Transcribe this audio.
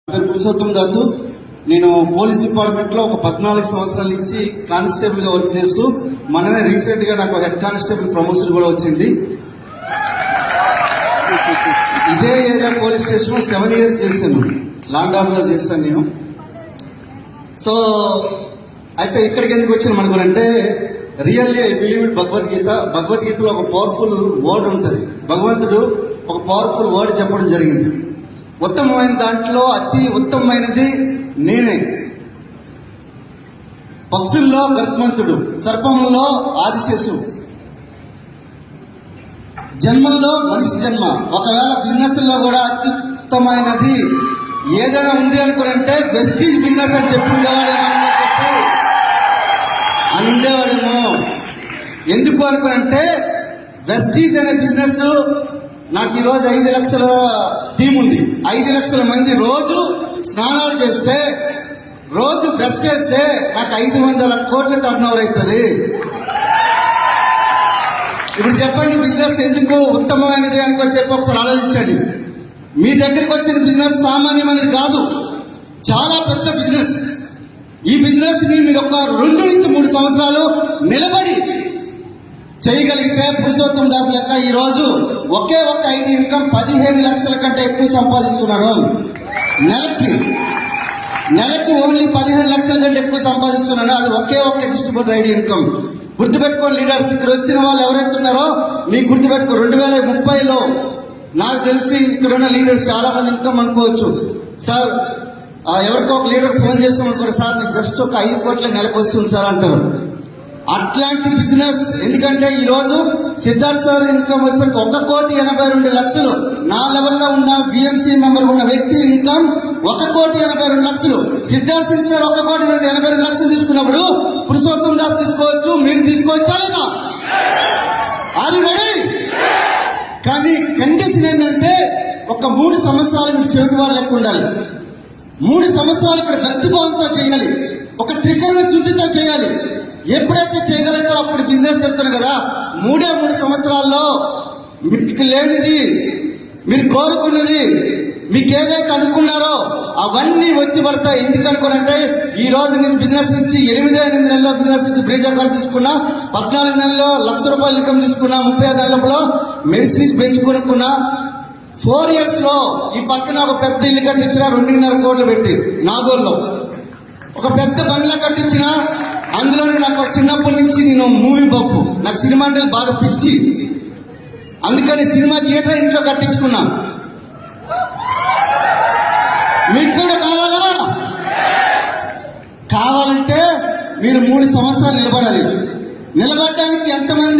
పురుషోత్తం దాసు నేను police department లో ఒక 14 సంవత్సరాల నుంచి కానిస్టేబుల్ గా వర్క్ చేస్తూ మననే రీసెంట్ గా నాకు హెడ్ కానిస్టేబుల్ ప్రమోషన్ కూడా వచ్చింది. ఇదే ఏరియా పోలీస్ స్టేషన్ లో 7 years చేశాను, లాంగ్ ఆర్డర్ లో చేశాను నేను. సో అయితే ఇక్కడికి ఎందుకు వచ్చిన మనకు రియల్లీ ఐ బిలీవ్ ఇట్ భగవద్గీతలో ఒక పవర్ఫుల్ వర్డ్ ఉంటుంది. భగవంతుడు ఒక పవర్ఫుల్ వర్డ్ చెప్పడం జరిగింది. ఉత్తమమైన దాంట్లో అతి ఉత్తమమైనది నేనే. పక్షుల్లో గర్భమంతుడు, సర్పంలో ఆదిశేషు, జన్మల్లో మనిషి జన్మ. ఒకవేళ బిజినెస్ లో కూడా అత్యుత్తమైనది ఏదైనా ఉంది అనుకుంటే వెస్టీజ్ బిజినెస్ అని చెప్పి ఉండేవాడేమో. ఎందుకు అనుకుంటే వెస్టీజ్ అనే బిజినెస్ నాకు ఈరోజు 5 లక్షల టీం ఉంది. 5 లక్షల మంది రోజు స్నానాలు చేస్తే, రోజు బ్రష్ చేస్తే నాకు 500 కోట్ల టర్న్ ఓవర్ అవుతుంది. ఇప్పుడు చెప్పండి, బిజినెస్ ఎందుకు ఉత్తమమైనది అనుకో చెప్పి ఒకసారి ఆలోచించండి. మీ దగ్గరికి వచ్చిన బిజినెస్ సామాన్యమైనది కాదు, చాలా పెద్ద బిజినెస్. ఈ బిజినెస్ ని మీరు ఒక 2 నుంచి 3 సంవత్సరాలు నిలబడి చేయగలిగితే పురుషోత్తం దాస్ లెక్క ఈ రోజు ఒకే ఒక ఐడి ఇన్కమ్ 15 లక్షల కంటే ఎక్కువ సంపాదిస్తున్నాను. నెలకి ఓన్లీ 15 లక్షల కంటే ఎక్కువ సంపాదిస్తున్నాను. అది ఒకే ఒక్క డిస్ట్రిబ్యూటర్ ఐడి ఇన్కమ్. గుర్తుపెట్టుకోండి లీడర్స్, ఇక్కడ వచ్చిన వాళ్ళు ఎవరైతే ఉన్నారో మీకు గుర్తుపెట్టుకో, 2030లో నాకు తెలిసి ఇక్కడ ఉన్న లీడర్స్ చాలా మంది ఇన్కమ్ అనుకోవచ్చు. సార్ ఎవరికో ఒక లీడర్ ఫోన్ చేస్తాం అనుకోండి, సార్ మీకు జస్ట్ ఒక 5 కోట్ల నెలకు వస్తుంది సార్ అంటారు. అట్లాంటి బిజినెస్. ఎందుకంటే ఈ రోజు సిద్ధార్థ్ సార్ ఇన్కమ్ వచ్చేసరికి 1,82,00,000. నా లెవెల్లో ఉన్న బిఎంసీ మెంబర్ ఉన్న వ్యక్తి ఇన్కమ్ 1,82,00,000. సిద్ధార్థ్ సింగ్ సార్ 1,82,00,000 తీసుకున్నప్పుడు పురుషోత్తం దాస్ తీసుకోవచ్చు, మీరు తీసుకోవచ్చా లేదా? Are you ready? కానీ కండిషన్ ఏంటంటే ఒక 3 సంవత్సరాలు మీరు చెవిటి వారు లెక్క ఉండాలి. 3 సంవత్సరాలు ఇక్కడ భక్తిభావంతో చేయాలి, ఒక త్రికరణ శుద్ధితో చేయాలి. ఎప్పుడైతే చేయగలుగుతారో అప్పుడు బిజినెస్ చెప్తాను కదా. 3 సంవత్సరాల్లో మీకు లేనిది, మీరు కోరుకున్నది, మీకు ఏదైతే అనుకున్నారో అవన్నీ వచ్చి పడతాయి. ఎందుకు అనుకోనంటే ఈ రోజు నేను బిజినెస్ నుంచి 8 నెలల్లో బిజినెస్ నుంచి బ్రీజా కార్ తీసుకున్నా, 14 నెలల్లో ₹1,00,000 ఇన్కమ్ తీసుకున్నా, 35 నెలల్లో మెర్సిడీస్ పెంచుకునుకున్నా. 4 years లో ఈ పక్కన ఒక పెద్ద ఇల్లు కట్టించిన 2.5 కోట్లు పెట్టి నాగోల్లో ఒక పెద్ద బంగ్లా కట్టించిన. అందులోనే నాకు చిన్నప్పటి నుంచి నేను మూవీ బఫ్, నాకు సినిమా అంటే బాగా పిచ్చి. అందుకని సినిమా థియేటర్ ఇంట్లో కట్టించుకున్నా. మీకు కూడా కావాలంటే మీరు 3 సంవత్సరాలు నిలబడాలి. నిలబడడానికి ఎంతమంది